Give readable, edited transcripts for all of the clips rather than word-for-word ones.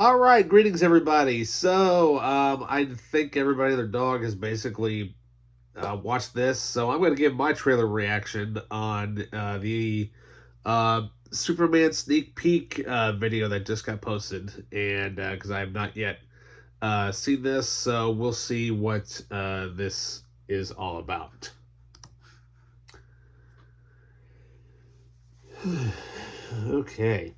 All right, greetings everybody. I think everybody and their dog has basically watched this, so I'm going to give my trailer reaction on the Superman sneak peek video that just got posted, and because I have not yet seen this, so we'll see what this is all about. Okay.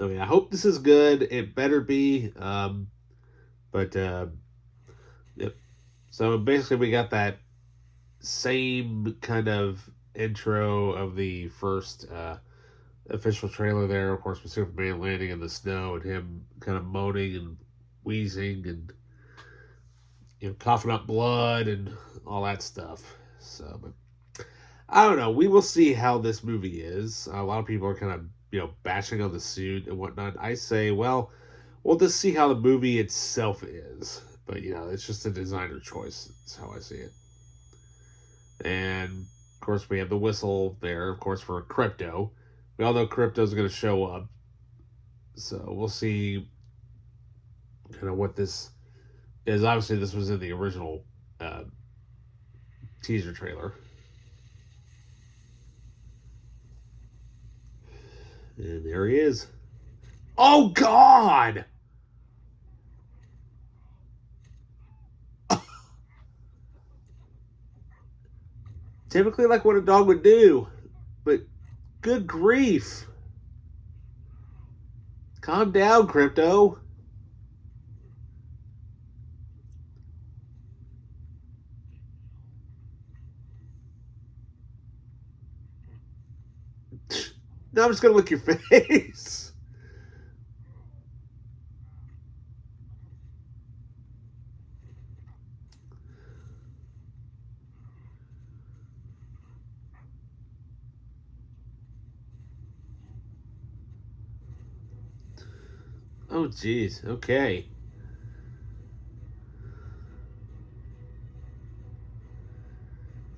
I mean, I hope this is good. It better be. But yep. So basically, we got that same kind of intro of the first official trailer there. Of course, with Superman landing in the snow and him kind of moaning and wheezing and coughing up blood and all that stuff. So, but I don't know. We will see how this movie is. A lot of people are kind of bashing on the suit and whatnot. I say, well, we'll just see how the movie itself is. But it's just a designer choice. That's how I see it. And of course, we have the whistle there. Of course, for Krypto. We all know Krypto's going to show up. So we'll see kind of what this is. Obviously, this was in the original teaser trailer. And there he is. Oh, God! Typically like what a dog would do. But good grief. Calm down, Krypto. Now I'm just going to lick your face. Oh, jeez. Okay.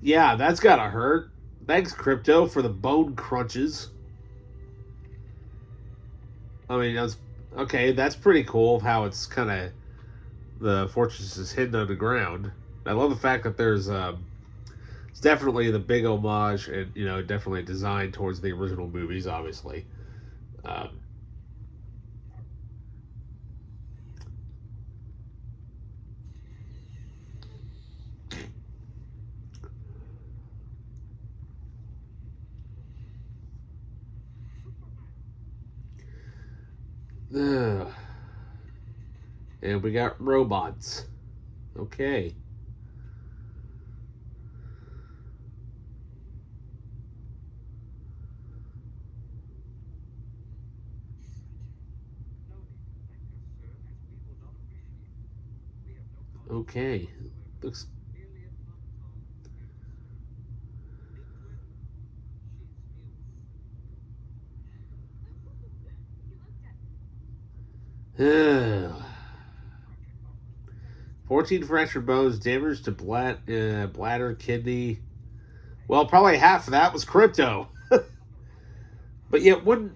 Yeah, that's gotta hurt. Thanks, Krypto, for the bone crunches. I mean, that's okay. That's pretty cool. How it's kind of the fortress is hidden underground. I love the fact that there's it's definitely the big homage and definitely designed towards the original movies, obviously. Um, and we got robots. Okay. Okay. Looks. Uh, 14 fractured bones, damage to bladder, kidney. Well, probably half of that was Krypto. But yet, wouldn't.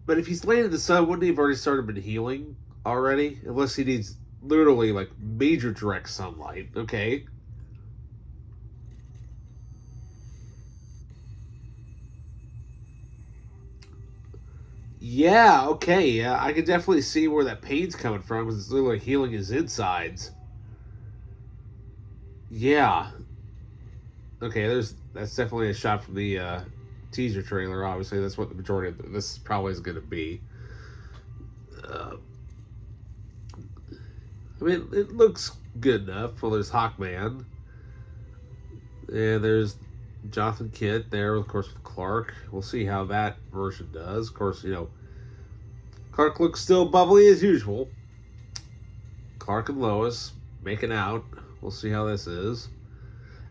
But if he's laying in the sun, wouldn't he have already started been healing already? Unless he needs literally like major direct sunlight. Okay. Yeah, okay, yeah. I can definitely see where that pain's coming from because it's literally healing his insides. Yeah. Okay, that's definitely a shot from the teaser trailer. Obviously, that's what the majority of this probably is going to be. Uh, I mean, it looks good enough. Well, there's Hawkman, and there's Jonathan Kent there, of course, with Clark. We'll see how that version does. Of course, Clark looks still bubbly as usual. Clark and Lois making out. We'll see how this is.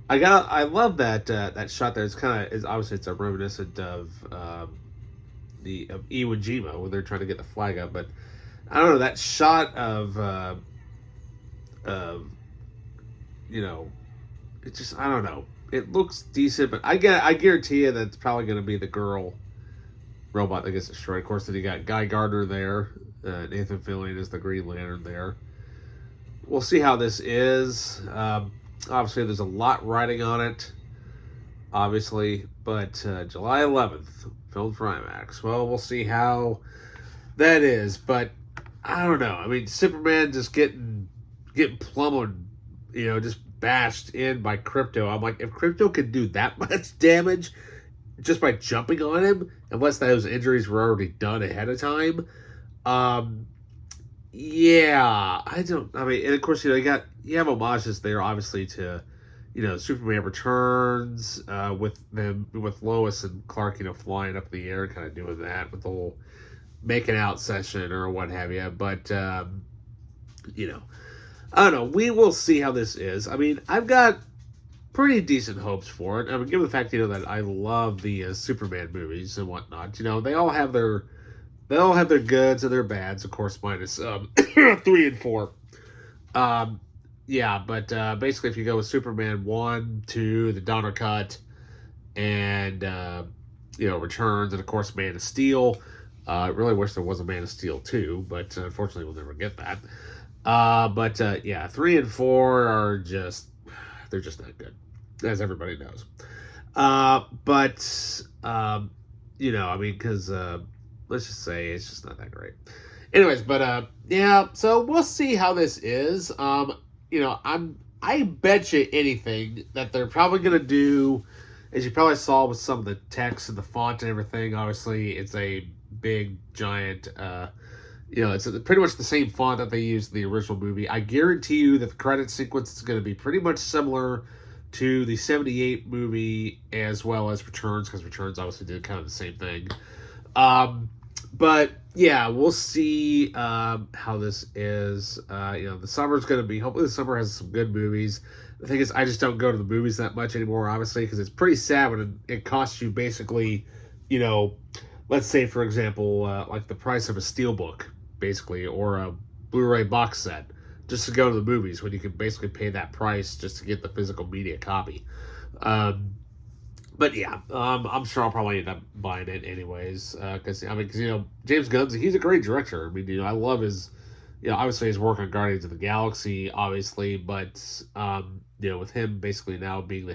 I love that shot there. It's kind of is obviously it's a reminiscent of the of Iwo Jima when they're trying to get the flag up, but I don't know that shot of it just I don't know. It looks decent, but I guarantee you that's probably going to be the girl robot that gets destroyed. Of course, then you got Guy Gardner there. Nathan Fillion is the Green Lantern there. We'll see how this is. Obviously, there's a lot riding on it, obviously, but July 11th, filmed for IMAX. Well, we'll see how that is, but I don't know. I mean, Superman just getting plummeted, just bashed in by Crypto. I'm like, if Crypto could do that much damage just by jumping on him, unless those injuries were already done ahead of time, um, yeah, I don't. I mean, and of course, you have homages there, obviously, to Superman Returns, with Lois and Clark, flying up in the air, kind of doing that with the whole making out session or what have you. But I don't know. We will see how this is. I mean, I've got pretty decent hopes for it. I mean, given the fact that I love the Superman movies and whatnot. They all have their goods and their bads, of course, minus 3 and 4. Um, yeah, but basically, if you go with Superman 1, 2, the Donner Cut, and Returns, and of course Man of Steel. I really wish there was a Man of Steel 2, but unfortunately we'll never get that. But yeah, 3 and 4 are they're just not good, as everybody knows. But I mean, because let's just say it's just not that great. Anyways, but yeah, so we'll see how this is. I bet you anything that they're probably gonna do, as you probably saw with some of the text and the font and everything. Obviously, it's a big giant. It's pretty much the same font that they used in the original movie. I guarantee you that the credit sequence is going to be pretty much similar to the 78 movie as well as Returns, because Returns obviously did kind of the same thing. But yeah, we'll see how this is. The summer's going to be, hopefully the summer has some good movies. The thing is, I just don't go to the movies that much anymore, obviously, because it's pretty sad when it costs you basically, let's say, for example, like the price of a steelbook, basically, or a Blu-ray box set, just to go to the movies, when you can basically pay that price just to get the physical media copy. But yeah, I'm sure I'll probably end up buying it anyways, because James Gunn, he's a great director. I mean, I love his, obviously his work on Guardians of the Galaxy, obviously, but with him basically now being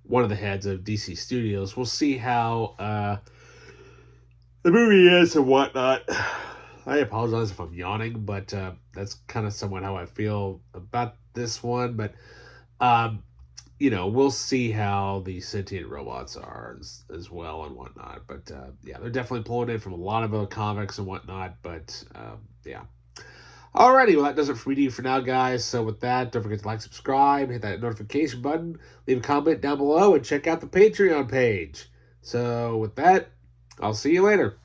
one of the heads of DC Studios, we'll see how the movie is and whatnot. I apologize if I'm yawning, but that's kind of somewhat how I feel about this one. But we'll see how the sentient robots are as well and whatnot. But yeah, they're definitely pulling in from a lot of other comics and whatnot. But yeah. Alrighty, well, that does it for me for now, guys. So with that, don't forget to like, subscribe, hit that notification button, leave a comment down below, and check out the Patreon page. So with that, I'll see you later.